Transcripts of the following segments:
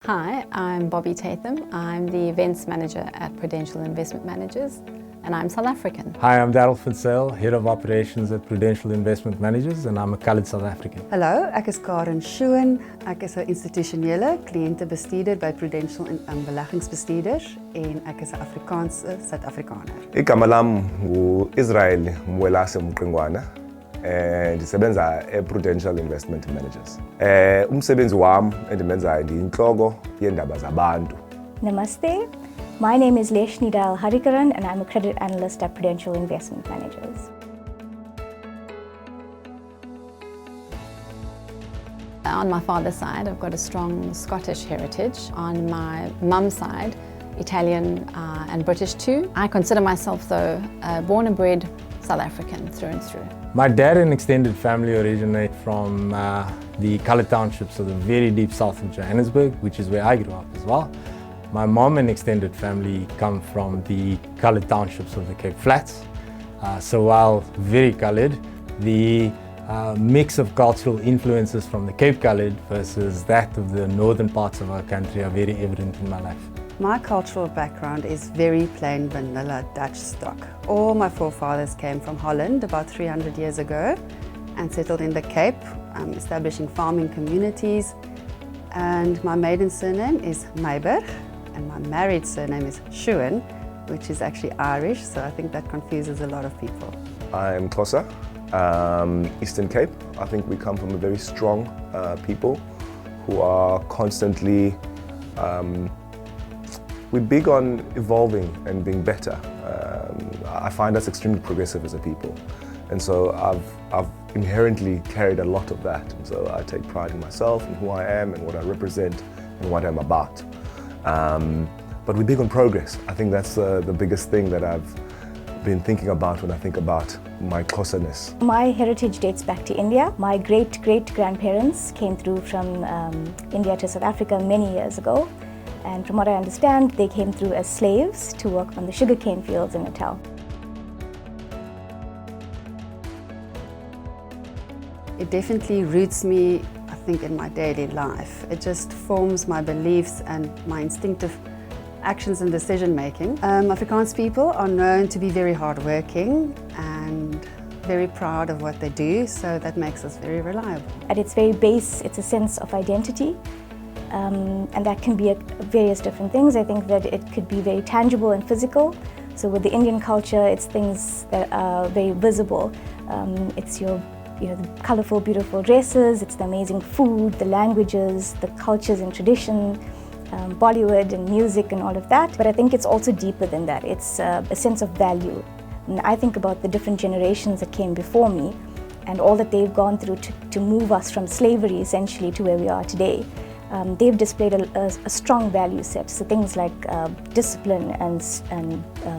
Hi, I'm Bobby Tatham. I'm the Events Manager at Prudential Investment Managers, and I'm South African. Hi, I'm Daryl Finsale, Head of Operations at Prudential Investment Managers, and I'm a coloured South African. Hallo, ek is Karen Schoen. Ek is 'n institusionele kliëntebestuurder by Prudential Beleggingsbestuurders en ek is 'n Afrikaanse Suid-Afrikaner. Igama lami ngu-Israel Mwelase Mqengwana. Ndisebenza e-Prudential Investment Managers. Umsebenzi wami endimenzayo ndiyinhloko yendaba zabantu. Namaste. My name is Leshni Dal Harikaran and I'm a credit analyst at Prudential Investment Managers. On my father's side, I've got a strong Scottish heritage. On my mum's side, Italian and British too. I consider myself, though, born and bred South African through and through. My dad and extended family originate from the coloured townships of the very deep south of Johannesburg, which is where I grew up as well. My mom and extended family come from the coloured townships of the Cape Flats. So while very coloured, the mix of cultural influences from the Cape Coloured versus that of the northern parts of our country are very evident in my life. My cultural background is very plain vanilla Dutch stock. All my forefathers came from Holland about 300 years ago and settled in the Cape, establishing farming communities. And my maiden surname is Meiberg, and my married surname is Schoen, which is actually Irish, so I think that confuses a lot of people. I'm Xhosa, Eastern Cape. I think we come from a very strong people who are constantly we're big on evolving and being better. I find us extremely progressive as a people. And so I've inherently carried a lot of that. And so I take pride in myself and who I am and what I represent and what I'm about. But we're big on progress. I think that's the biggest thing that I've been thinking about when I think about my Xhosa-ness. My heritage dates back to India. My great-great-grandparents came through from India to South Africa many years ago. And from what I understand, they came through as slaves to work on the sugarcane fields in Natal. It definitely roots me, I think, in my daily life. It just forms my beliefs and my instinctive actions and decision making. Afrikaans people are known to be very hardworking and very proud of what they do, so that makes us very reliable. At its very base, it's a sense of identity. And that can be various different things. I think that it could be very tangible and physical. So with the Indian culture, it's things that are very visible. It's your the colorful, beautiful dresses, it's the amazing food, the languages, the cultures and tradition, Bollywood and music and all of that. But I think it's also deeper than that. It's a sense of value. And I think about the different generations that came before me and all that they've gone through to move us from slavery essentially to where we are today. They've displayed a strong value set, so things like discipline and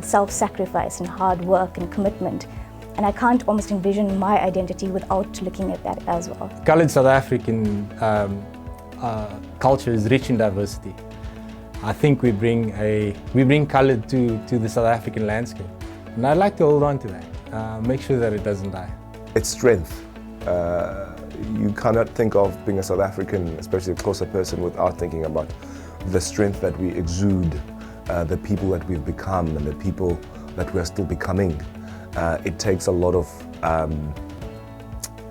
self-sacrifice and hard work and commitment. And I can't almost envision my identity without looking at that as well. Coloured South African culture is rich in diversity. I think we bring coloured to the South African landscape, and I'd like to hold on to that, make sure that it doesn't die. It's strength. You cannot think of being a South African, especially a Xhosa person, without thinking about the strength that we exude, the people that we've become and the people that we're still becoming. It takes a lot of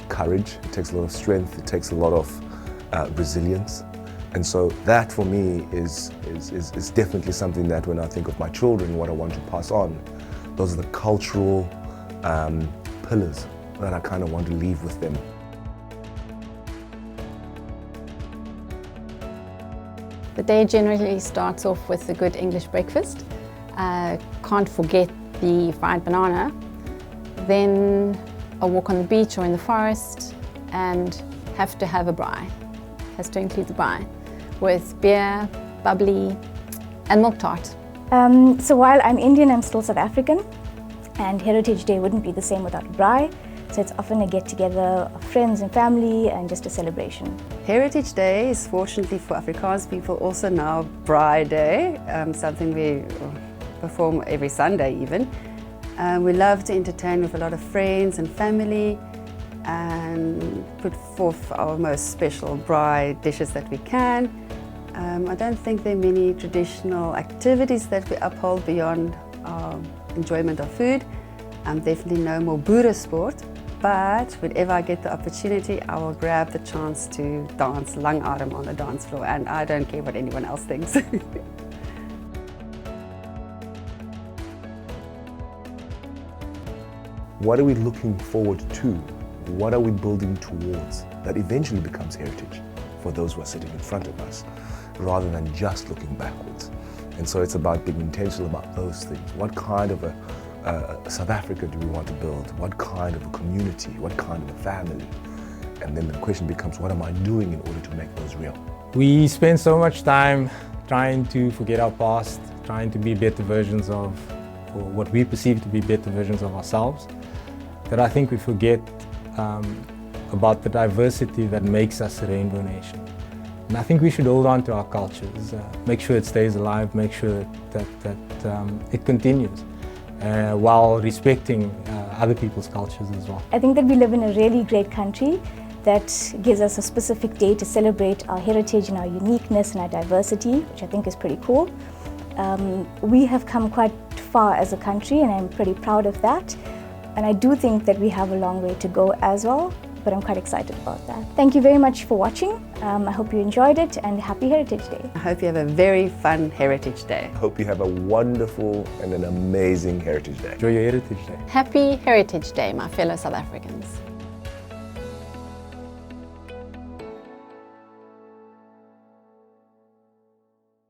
courage, it takes a lot of strength, it takes a lot of resilience. And so that for me is definitely something that when I think of my children, what I want to pass on, those are the cultural pillars that I kind of want to leave with them. The day generally starts off with a good English breakfast. Can't forget the fried banana. Then a walk on the beach or in the forest, and have to have a braai. Has to include the braai with beer, bubbly, and milk tart. So while I'm Indian, I'm still South African, and Heritage Day wouldn't be the same without braai. So it's often a get-together of friends and family and just a celebration. Heritage Day is fortunately for Afrikaans people also now Braai Day, something we perform every Sunday even. We love to entertain with a lot of friends and family and put forth our most special braai dishes that we can. I don't think there are many traditional activities that we uphold beyond our enjoyment of food. Definitely no more Boere sport, but whenever I get the opportunity, I will grab the chance to dance langarm on the dance floor, and I don't care what anyone else thinks. What are we looking forward to? What are we building towards that eventually becomes heritage for those who are sitting in front of us, rather than just looking backwards? And so it's about being intentional about those things. What kind of a South Africa do we want to build? What kind of a community? What kind of a family? And then the question becomes, what am I doing in order to make those real? We spend so much time trying to forget our past, trying to be better versions of, or what we perceive to be better versions of ourselves, that I think we forget about the diversity that makes us a rainbow nation. And I think we should hold on to our cultures, make sure it stays alive, make sure that it continues, while respecting other people's cultures as well. I think that we live in a really great country that gives us a specific day to celebrate our heritage and our uniqueness and our diversity, which I think is pretty cool. We have come quite far as a country, and I'm pretty proud of that. And I do think that we have a long way to go as well, but I'm quite excited about that. Thank you very much for watching. I hope you enjoyed it, and happy Heritage Day. I hope you have a very fun Heritage Day. I hope you have a wonderful and an amazing Heritage Day. Enjoy your Heritage Day. Happy Heritage Day, my fellow South Africans.